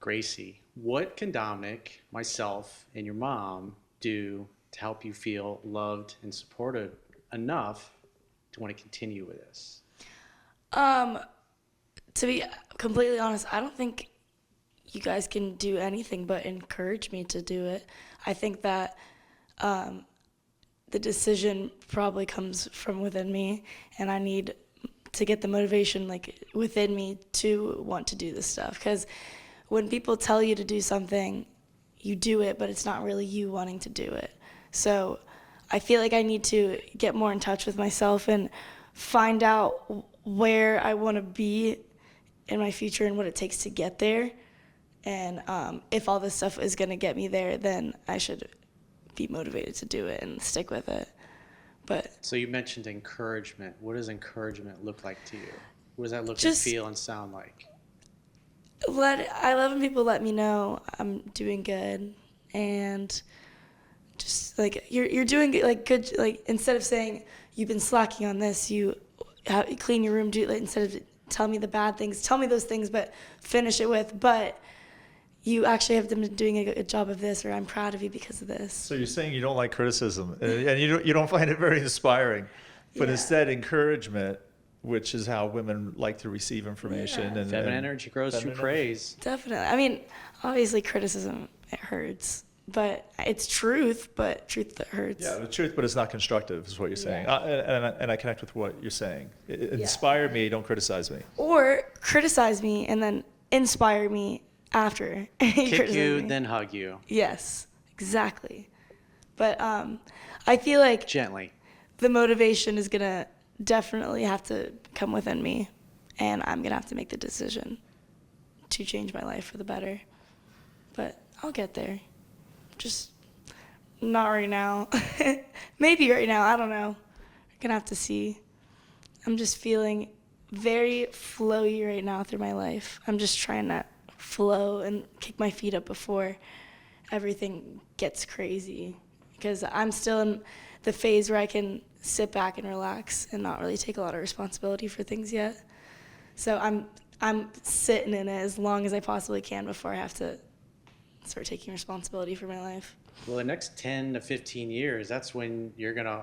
Gracie, what can Dominic, myself, and your mom do to help you feel loved and supported enough to want to continue with this? Um, to be completely honest, I don't think you guys can do anything but encourage me to do it. I think that the decision probably comes from within me, and I need to get the motivation like within me to want to do this stuff. Because when people tell you to do something, you do it, but it's not really you wanting to do it. So I feel like I need to get more in touch with myself and find out where I want to be in my future and what it takes to get there. And if all this stuff is going to get me there, then I should be motivated to do it and stick with it. But So you mentioned encouragement. What does encouragement look like to you? What does that look and Just- feel and sound like? I love when people let me know I'm doing good, and just like you're doing like good. Like instead of saying you've been slacking on this, you clean your room. Do like, instead of telling me the bad things, tell me those things, but finish it with but. You actually have been doing a good job of this, or I'm proud of you because of this. So you're saying you don't like criticism, and you don't find it very inspiring, but Yeah. instead encouragement, which is how women like to receive information. Yeah. And Feminine energy grows through feminine praise. Definitely. I mean, obviously criticism, it hurts, but it's truth, but truth that hurts. Yeah, the truth, but it's not constructive, is what you're saying. Yeah. And I connect with what you're saying. Inspire me, don't criticize me. Or criticize me and then inspire me after. Kick you, then hug you. Yes, exactly. But I feel like Gently. the motivation is going to definitely have to come within me, and I'm going to have to make the decision to change my life for the better. But I'll get there. Just not right now. Maybe right now, I don't know. We're going to have to see. I'm just feeling very flowy right now through my life. I'm just trying to flow and kick my feet up before everything gets crazy, because I'm still in the phase where I can sit back and relax and not really take a lot of responsibility for things yet. So I'm sitting in it as long as I possibly can before I have to start taking responsibility for my life. Well, the next 10 to 15 years, that's when you're going to,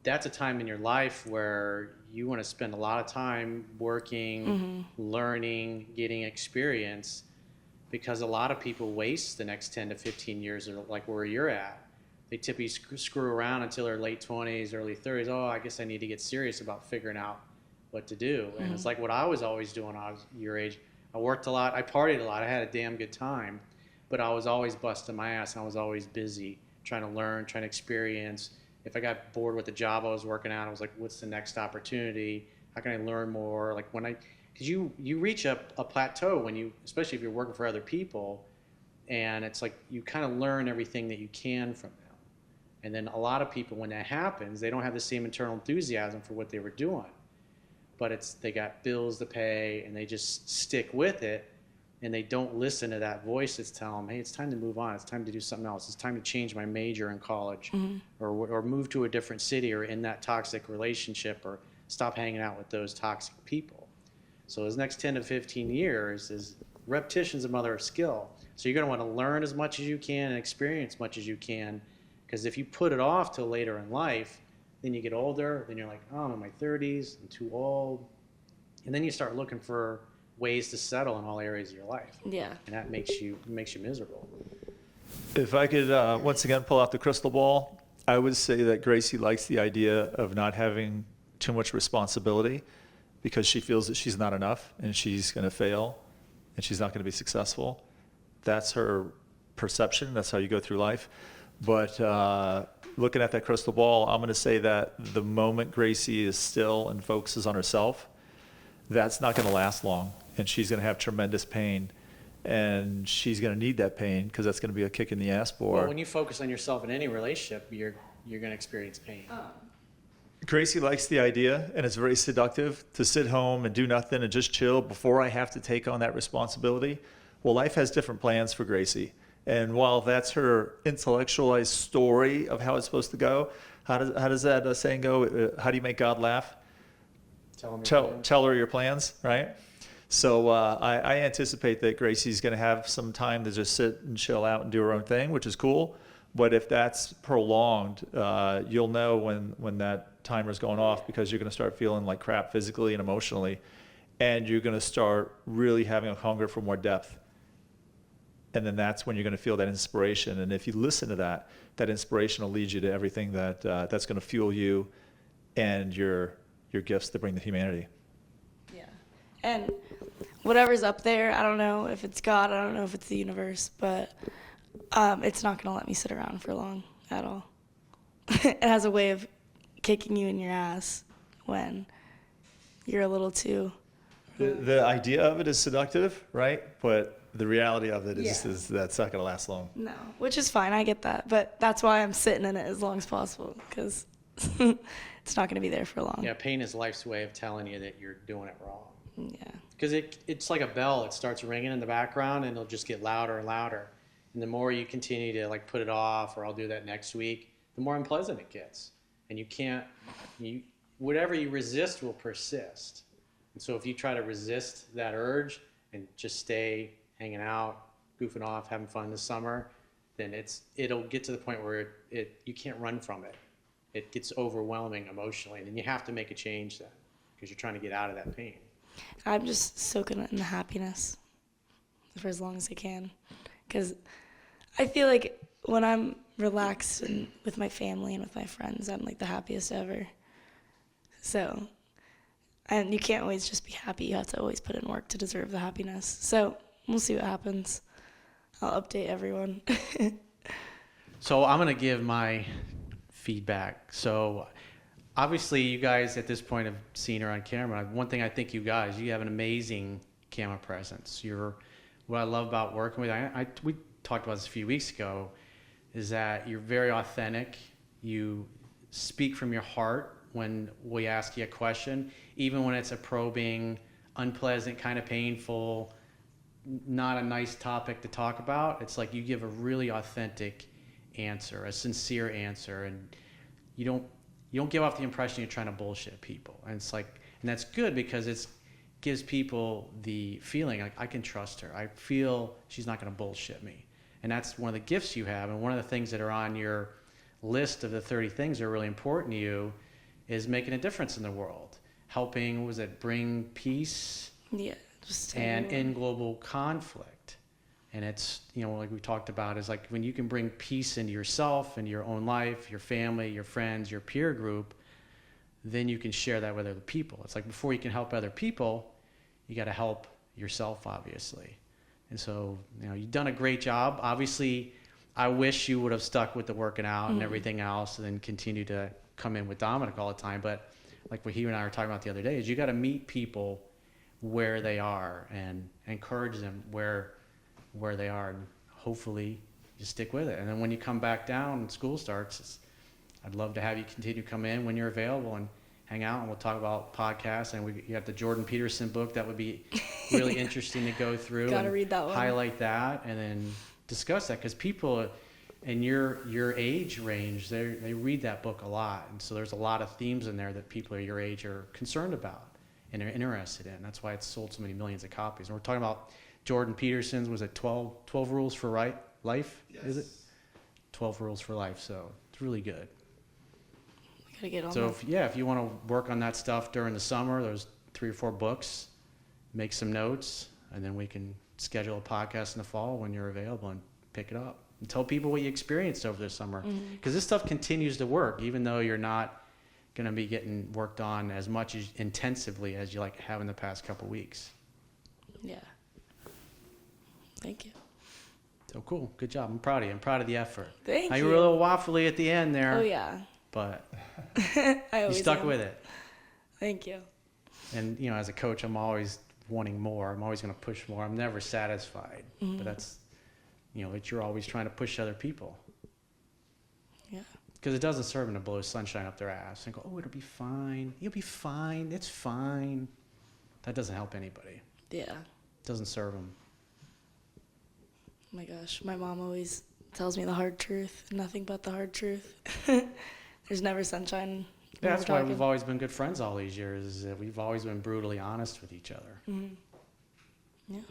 that's a time in your life where you want to spend a lot of time working, learning, getting experience, because a lot of people waste the next 10 to 15 years, like where you're at. They typically screw around until their late 20s, early 30s. Oh, I guess I need to get serious about figuring out what to do. And it's like what I was always doing when I was your age. I worked a lot. I partied a lot. I had a damn good time. But I was always busting my ass. I was always busy trying to learn, trying to experience. If I got bored with the job I was working at, I was like, what's the next opportunity? How can I learn more? Like because you reach a plateau when you, especially if you're working for other people, and it's like you kind of learn everything that you can from them. And then a lot of people, when that happens, they don't have the same internal enthusiasm for what they were doing. But they got bills to pay, and they just stick with it, and they don't listen to that voice that's telling them, hey, it's time to move on. It's time to do something else. It's time to change my major in college, or move to a different city, or in that toxic relationship, or stop hanging out with those toxic people. So those next 10 to 15 years is repetition's a mother of skill. So you're going to want to learn as much as you can and experience as much as you can, because if you put it off till later in life, then you get older, then you're like, oh, I'm in my 30s, I'm too old. And then you start looking for ways to settle in all areas of your life. Yeah. And that makes you miserable. If I could once again pull out the crystal ball, I would say that Gracie likes the idea of not having too much responsibility, because she feels that she's not enough and she's going to fail and she's not going to be successful. That's her perception. That's how you go through life. But looking at that crystal ball, I'm going to say that the moment Gracie is still and focuses on herself, that's not going to last long, and she's going to have tremendous pain, and she's going to need that pain, because that's going to be a kick in the ass for her. Well, when you focus on yourself in any relationship, you're going to experience pain. Gracie likes the idea, and it's very seductive to sit home and do nothing and just chill before I have to take on that responsibility. Well, life has different plans for Gracie. And while that's her intellectualized story of how it's supposed to go, how does that saying go? How do you make God laugh? Tell them your plans. Tell her your plans, right? So I anticipate that Gracie's going to have some time to just sit and chill out and do her own thing, which is cool. But if that's prolonged, you'll know when that timer's going off, because you're going to start feeling like crap physically and emotionally, and you're going to start really having a hunger for more depth. And then that's when you're going to feel that inspiration. And if you listen to that, that inspiration will lead you to everything that's going to fuel you and your gifts to bring to humanity. Yeah. And whatever's up there, I don't know if it's God, I don't know if it's the universe, but it's not going to let me sit around for long at all. It has a way of kicking you in your ass when you're a little too... The idea of it is seductive, right? But the reality of it is that's not going to last long. No, which is fine. I get that. But that's why I'm sitting in it as long as possible, because it's not going to be there for long. Yeah, pain is life's way of telling you that you're doing it wrong. Yeah. Because it's like a bell. It starts ringing in the background, and it'll just get louder and louder. And the more you continue to like put it off, or I'll do that next week, the more unpleasant it gets. And whatever you resist will persist. And so if you try to resist that urge and just stay hanging out, goofing off, having fun this summer, then it'll get to the point where you can't run from it. It gets overwhelming emotionally, and then you have to make a change then, because you're trying to get out of that pain. I'm just soaking in the happiness for as long as I can, because I feel like when I'm relaxed and with my family and with my friends, I'm like the happiest ever. So, and you can't always just be happy. You have to always put in work to deserve the happiness. So we'll see what happens. I'll update everyone. So I'm going to give my feedback. So obviously you guys at this point have seen her on camera. One thing I think you have an amazing camera presence. What I love about working with you, we talked about this a few weeks ago, is that you're very authentic. You speak from your heart when we ask you a question, even when it's a probing, unpleasant, kind of painful, not a nice topic to talk about. It's like you give a really authentic answer, a sincere answer, and you don't give off the impression you're trying to bullshit people. And it's like, and that's good, because it gives people the feeling like I can trust her. I feel she's not going to bullshit me. And that's one of the gifts you have. And one of the things that are on your list of the 30 things that are really important to you is making a difference in the world, helping, bring peace and end global conflict. And it's, like we talked about, is like when you can bring peace into yourself and your own life, your family, your friends, your peer group, then you can share that with other people. It's like before you can help other people, you got to help yourself, obviously. And so, you've done a great job. Obviously, I wish you would have stuck with the working out and everything else, and then continue to come in with Dominick all the time. But like what he and I were talking about the other day, is you got to meet people where they are and encourage them where they are, and hopefully you stick with it. And then when you come back down and school starts, I'd love to have you continue to come in when you're available and hang out, and we'll talk about podcasts. And you got the Jordan Peterson book that would be really interesting to go through. Gotta read that one. Highlight that, and then discuss that, because people in your age range, they read that book a lot, and so there's a lot of themes in there that people your age are concerned about and are interested in. That's why it's sold so many millions of copies. And we're talking about Jordan Peterson's, was it 12 Rules for Life? Yes. Is it 12 Rules for Life? So it's really good. Gotta get on So that. if you want to work on that stuff during the summer, there's 3 or 4 books, make some notes, and then we can schedule a podcast in the fall when you're available and pick it up and tell people what you experienced over the summer. Because this stuff continues to work, even though you're not going to be getting worked on as much intensively as you have in the past couple weeks. Yeah. Thank you. So cool. Good job. I'm proud of you. I'm proud of the effort. Thank You you. were a little waffly at the end there. Oh, yeah. But I you always stuck am. with it. Thank you. And, as a coach, I'm always wanting more. I'm always going to push more. I'm never satisfied. But that's, that you're always trying to push other people. Yeah. Because it doesn't serve them to blow sunshine up their ass and go, oh, it'll be fine. You'll be fine. It's fine. That doesn't help anybody. Yeah. It doesn't serve them. Oh my gosh, my mom always tells me the hard truth, nothing but the hard truth. There's never sunshine. Yeah, when that's we're why talking. we've always been good friends all these years, is that we've always been brutally honest with each other. Yeah.